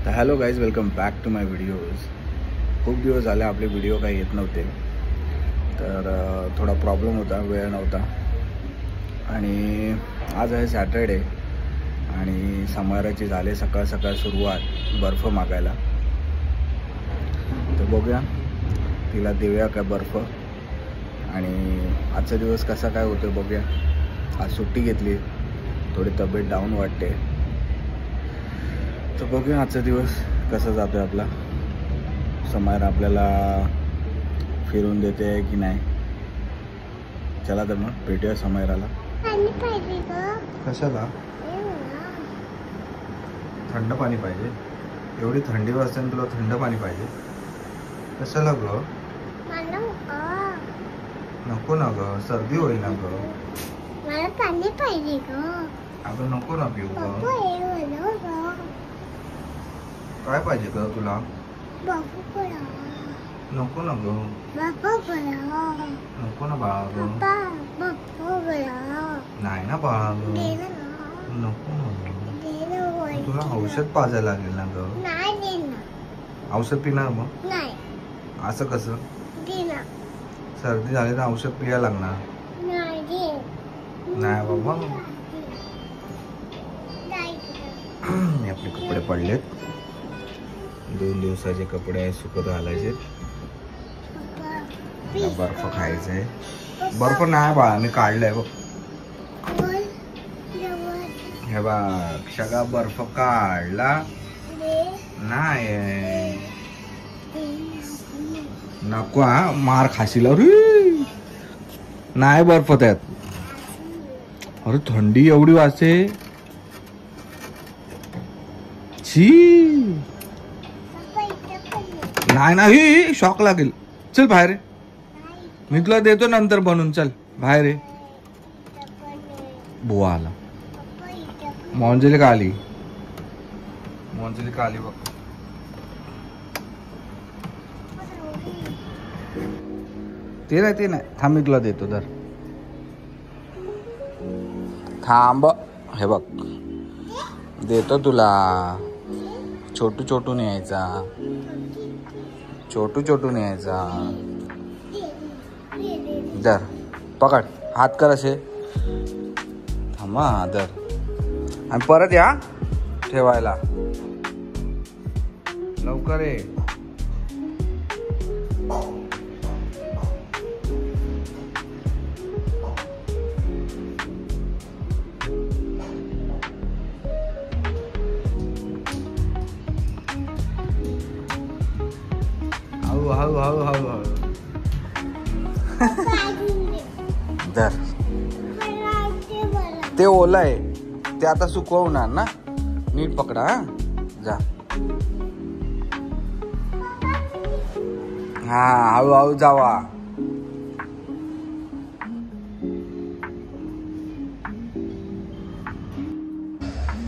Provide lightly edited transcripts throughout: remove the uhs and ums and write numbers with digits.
तर hello guys, welcome back to my videos. खूप दिवस झाले आपले व्हिडिओ काही येत नव्हते, तर थोडा प्रॉब्लेम होता, वेळ नव्हता. आणि आज आहे सॅटर्डे आणि समाराची झाले सकाळ सकाळ सुरुवात बर्फ मागायला. तर बघूया तिला देऊया काय बर्फ, आणि आजचा दिवस कसा काय होतो बघूया. आज सुट्टी घेतली, थोडी तब्येत डाऊन वाटते, तर बघूया आजचा दिवस कसा जातो आहे आपला. समायर आपल्याला फिरून देते की नाही. चला तर मग भेटूया समायराला. कशाला थंड पाणी पाहिजे? एवढी थंडी वाजते तुला थंड पाणी पाहिजे? कशाला ग? नको ना ग, सर्दी होईल ना ग. मला पाणी पाहिजे ग. अगं नको ना पिऊ ग. काय पाहिजे ग तुला? नको ना ग. नको ना बाळा ग. नाही ना बाळा ग. नको ना ग. तुला औषध पाजायला लागेल ना ग. औषध पिणार मग? असं कसं? सर्दी झाली तर औषध पिया लागणार. नाही बाबा. आपले कपडे पडलेत, 2 दिवसाचे कपडे आहे, सुकत घालायचे. बर्फ खायचा आहे. बर्फ नाही बाळा, मी काढलाय बघ. हे बघ सगळा बर्फ काढला. नाही नको हा, मार खाशील रे. नाही बर्फ त्यात. अरे थंडी एवढी वाजते. छी, नाही नाही शॉक लागेल. चल बाहेर, मी तुला देतो नंतर बनवून. चल बाहेर. बुवा आला. मोंजली आली बघ. ते नाही थांब, मी तुला देतो. तर थांब, हे बघ देतो तुला. छोटू न्यायचा, छोटू न्यायचा. दर पकड, हात कर असे. थांबा दर, आणि परत या ठेवायला. लवकर ये. हळू दर. ते ओलं आहे, ते आता सुकवणार ना. नीट पकडा हा. जा. हा हळूहळू जावा.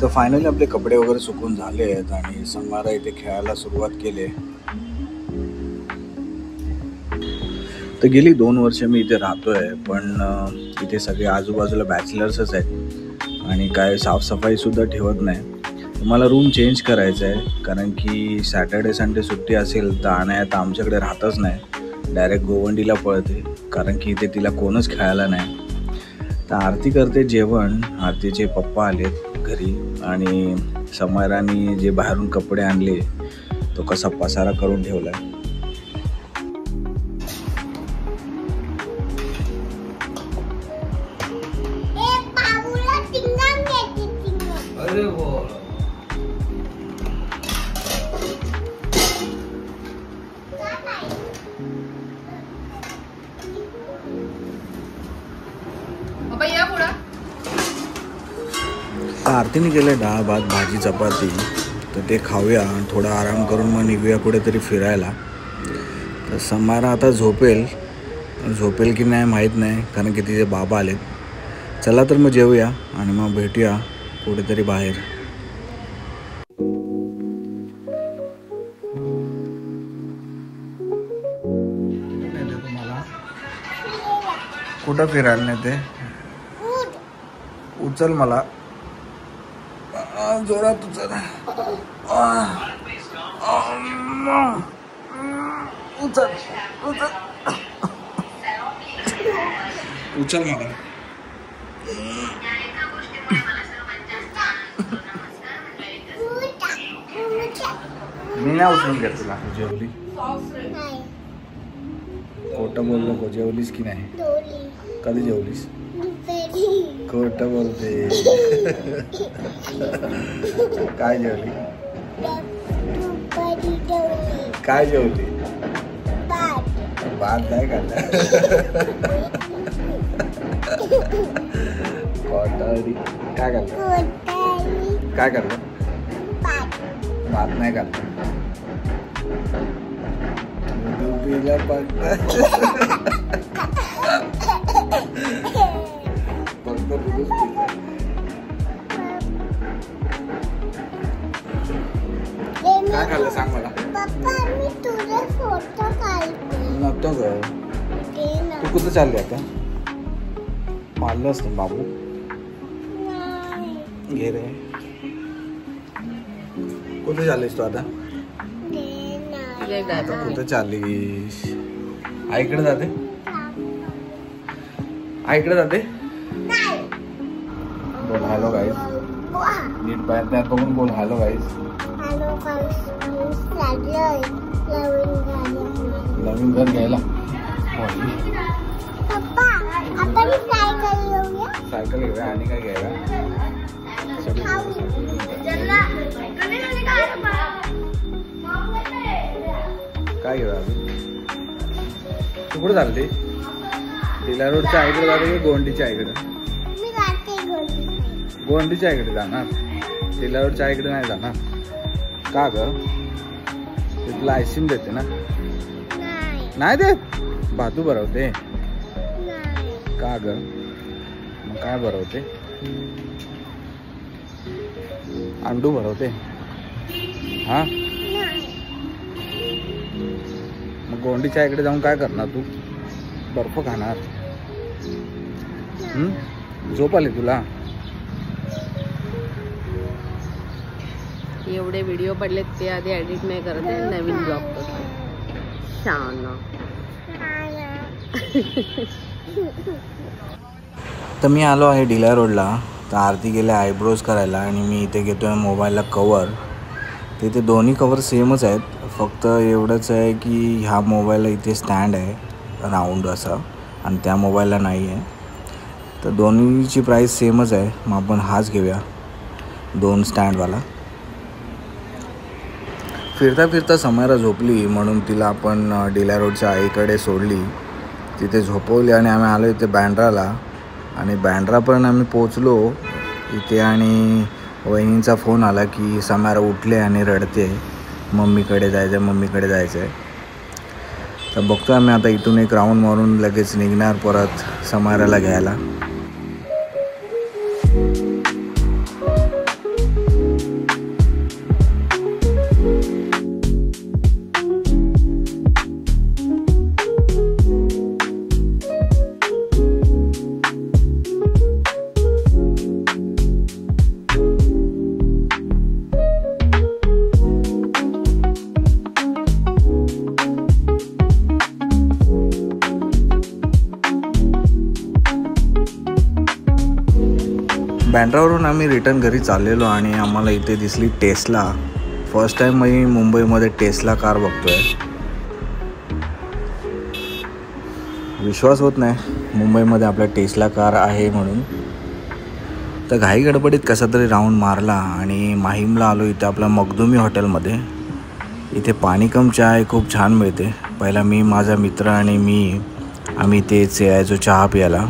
तर फायनली आपले कपडे वगैरे सुकून झाले आहेत आणि समारा इथे खेळायला सुरुवात केली. तर गेली 2 वर्ष मी इथे राहतोय, पण इथे सगळे आजूबाजूला बॅचलर्सच आहेत आणि काय साफसफाई सुद्धा ठेवत नाही. मला रूम चेंज करायचं आहे, कारण की सॅटर्डे संडे सुट्टी असेल तर अनायत आमच्याकडे राहतच नाही, डायरेक्ट गोवंडीला पळते, कारण की इथे तिला कोणच खेळायला नाही. तर आरती करते जेवण. आरतीचे पप्पा आलेत घरी आणि समायराने जे बाहेरून कपडे आणले तो कसा पसारा करून ठेवला. आरतीने केलं डाळ भात भाजी चपाती, तर ते खाऊया, थोडा आराम करून मग निघूया कुठेतरी फिरायला. तर समारा आता झोपेल की नाही माहीत नाही, कारण की तिचे बाबा आलेत. चला तर मग जेवूया आणि मग भेटूया कुठेतरी बाहेर. कुठं फिरायला नेते? उचल मला. जोरात उचल. उचल उचल उचल मला. मी नाही उचलून घेत तुला. जेवली? नाही. खोटं बोल नको. जेवलीस की नाही? डोली. कधी जेवलीस? दुपारी. खोटं बोलते. काय जेवली? दुपारी जेवली. काय जेवली? भात. भात नाही खाल्ला. खोटारडी. काय खाल्लं? कोटारी. काय खाल्लं? भात. भात नाही खाल्लं. दुधीला फक्त दूधच पितं. काय खाल्लं सांग मला. पप्पा मी तुझे फोटो काढते. नको ग. ते ना. तू कुठं चालली आता? मारलं असतं बाबू. नाही. घे रे. कुठे चाललीस तू आता? ते नाही. आता कुठं चाललीस? आईकडे जाते? आईकडे जाते? नाही. बोल हॅलो गाईस. वाह. नीट बाहेर त्यात बघून बोल हॅलो गाईस. हॅलो गाईस. चाललोय नवीन गाडी. नवीन घर घ्यायला. पप्पा आपण सायकल घेऊया. सायकल घेऊया आणि काय घ्यायला? काय घेऊया अजून? तू कुठे चालते? तिला रोडच्या आईकडे जाते की गोंडीच्या आईकडे? मी जाते गोंडी. गोंडीच्या आईकडे जाणार. तिला रोडच्या आईकडे नाही जाणार. का ग? ते तुला आईस्क्रीम देते ना? नाही. नाही देत? भातू भरवते. नाही. का ग? मग काय भरवते? अंडू भरवते. हा? नाही. मग गोंडीच्या इकडे जाऊन काय करणार तू? बर्फ खाणार? झोप आली तुला? एवढे व्हिडिओ पडलेत ते आधी एडिट नाही करत आहे, नवीन ब्लॉग करतो. शाना. तर मी आलो आहे डिला रोडला. तर आरती गेले आयब्रोज करायला आणि मी इथे घेतो आहे मोबाईलला कवर. तिथे दोन्ही कवर सेमच आहेत. फक्त एवढंच आहे की ह्या मोबाईलला इथे स्टँड आहे राऊंड असा आणि त्या मोबाईलला नाही आहे. तर दोन्हीची प्राईस सेमच आहे. मग आपण हाच घेऊया 2 स्टँडवाला. फिरता फिरता समायरा झोपली म्हणून तिला आपण डिला रोडच्या आईकडे सोडली. तिथे झोपवली आणि आम्ही आलो इथे बँड्राला. आणि बँड्रापर्यंत आम्ही पोचलो इथे आणि वहिनींचा फोन आला की समायरा उठले आणि रडते, मम्मीकडे जायचं आहे मम्मीकडे जायचं आहे. तर बघतो आम्ही आता इथून एक राऊंड मारून लगेच निघणार परत समायराला घ्यायला. बँड्रावरून आम्ही रिटर्न घरी चाललेलो आणि आम्हाला इथे दिसली टेस्ला. फर्स्ट टाईम मी मुंबईमध्ये टेस्ला कार बघतोय. विश्वास होत नाही मुंबईमध्ये आपल्या टेस्ला कार आहे म्हणून. तर घाई गडबडीत कसा तरी राऊंड मारला आणि माहीमला आलो इथे आपल्या मखदुमी हॉटेलमध्ये. इथे पाणी कम चाय खूप छान मिळते. पहिला मी माझा मित्र आणि आम्ही तेच यायचो चहा प्यायला.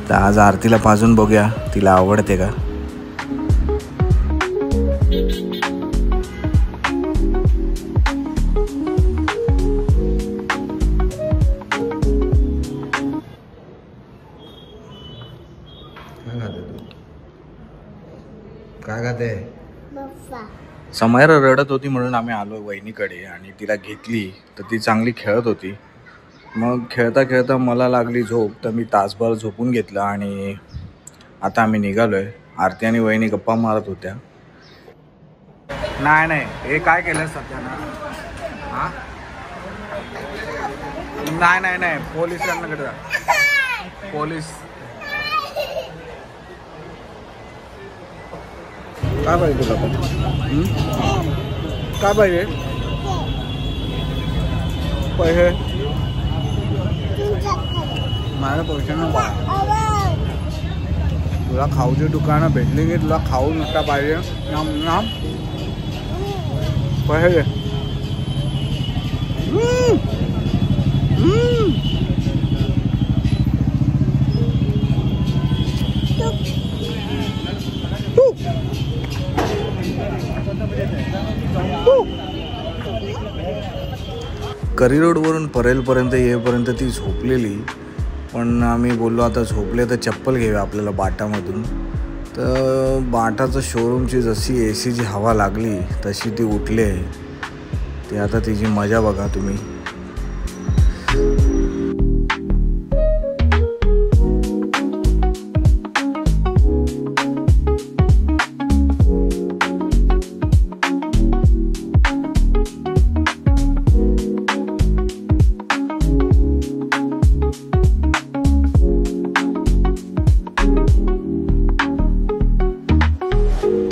तर आज आरतीला पाजून बघूया तिला आवडते का. काय खाते? बप्पा. समायरा रडत होती म्हणून आम्ही आलो वहिनीकडे आणि तिला घेतली. तर ती चांगली खेळत होती. मग खेळता खेळता मला लागली झोप. तर मी तासभर झोपून घेतलं आणि आता आम्ही निघालो आहे. आरती आणि वहिनी गप्पा मारत होत्या. नाही नाही, हे काय केलं सध्या हा? नाही नाही नाही, पोलिसांकडे जा. पोलीस काय पाहिजे तुला पण? काय पाहिजे? पैसे माझ्या पैसे नको. तुला खाऊची दुकानं भेटली की तुला खाऊ नुसता पाहिजे. पैसे दे. करी रोडवरून परेलपर्यंत येईपर्यंत ती झोपलेली. पण आम्ही बोललो आता झोपले तर चप्पल घेऊया आपल्याला बाटामधून. तर बाटाचं शोरूमची जशी AC ची हवा लागली तशी ती उठली आहे. ते आता तिची मजा बघा तुम्ही.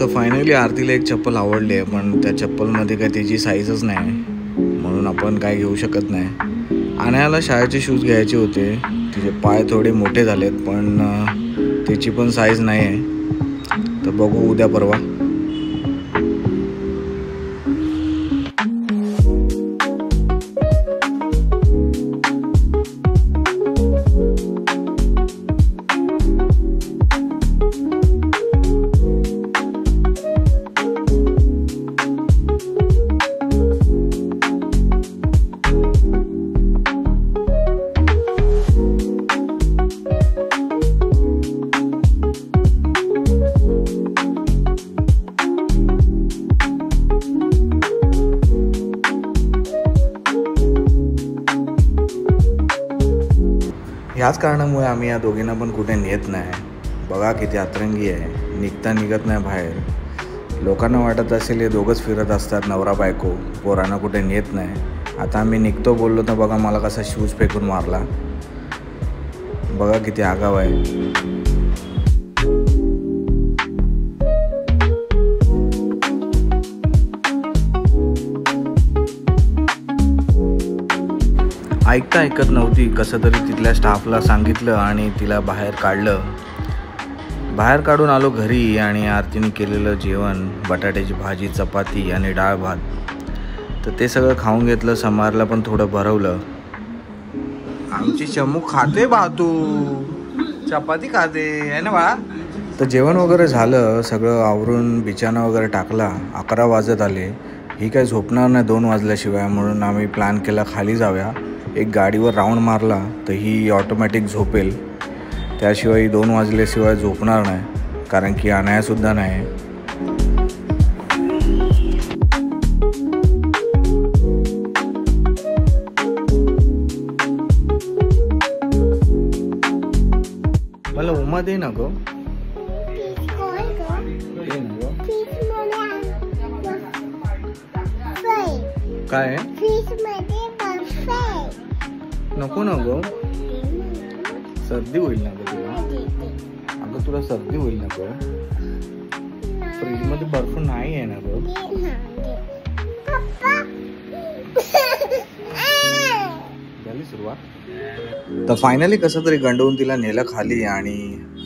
तर फायनली आरतीला एक चप्पल आवडली आहे, पण त्या चप्पलमध्ये काय त्याची साईजच नाही, म्हणून आपण काय घेऊ शकत नाही. आणायला शाळेचे शूज घ्यायचे होते. तिचे पाय थोडे मोठे झालेत, पण त्याची पण साईज नाही आहे. तर बघू उद्या परवा. ह्याच कारणामुळे आम्ही या दोघींना पण कुठे नेत नाही. बघा किती अतरंगी आहे, निघता निघत नाही बाहेर. लोकांना वाटत असेल हे दोघंच फिरत असतात नवरा बायको, पोरांना कुठे नेत नाही. आता आम्ही निघतो बोललो तर बघा मला कसा शूज फेकून मारला. बघा किती आगाव आहे. ऐकता ऐकत नव्हती. कसं तरी तिथल्या स्टाफला सांगितलं आणि तिला बाहेर काढलं. बाहेर काढून आलो घरी आणि आरतीने केलेलं जेवण, बटाट्याची भाजी, चपाती आणि डाळ भात, तर ते सगळं खाऊन घेतलं. समारला पण थोडं भरवलं. आमची चमू खाते बा, तू चपाती खाते आहे ना बा. तर जेवण वगैरे झालं, सगळं आवरून बिछाना वगैरे टाकला. 11 वाजत आले. ही काय झोपणार नाही 2 वाजल्याशिवाय, म्हणून आम्ही प्लॅन केला खाली जाऊया. एक गाडीवर राऊंड मारला तर ही ऑटोमॅटिक झोपेल. त्याशिवाय 2 वाजल्याशिवाय झोपणार नाही, कारण की आणायसुद्धा नाही. मला उमा दे ना गो. काय नको ना गो, सर्दी होईल ना गो तुला. अगं तुला सर्दी होईल ना गो. फ्रीजमध्ये बर्फ नाही आहे ना गो. झाली सुरुवात. तर फायनली कसं तरी गंडवून तिला नेलं खाली आणि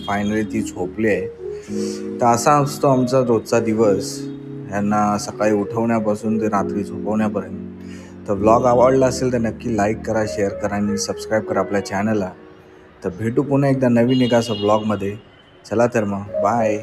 फायनली ती झोपली आहे. तर असा असतो आमचा रोजचा दिवस, यांना सकाळी उठवण्यापासून ते रात्री झोपवण्यापर्यंत. तर व्लॉग आवडला असेल तर नक्की लाईक करा, शेअर करा आणि सबस्क्राईब करा आपल्या चॅनलला. तर भेटू पुन्हा एकदा नवीन एका असं व्लॉगमध्ये. चला तर मग बाय.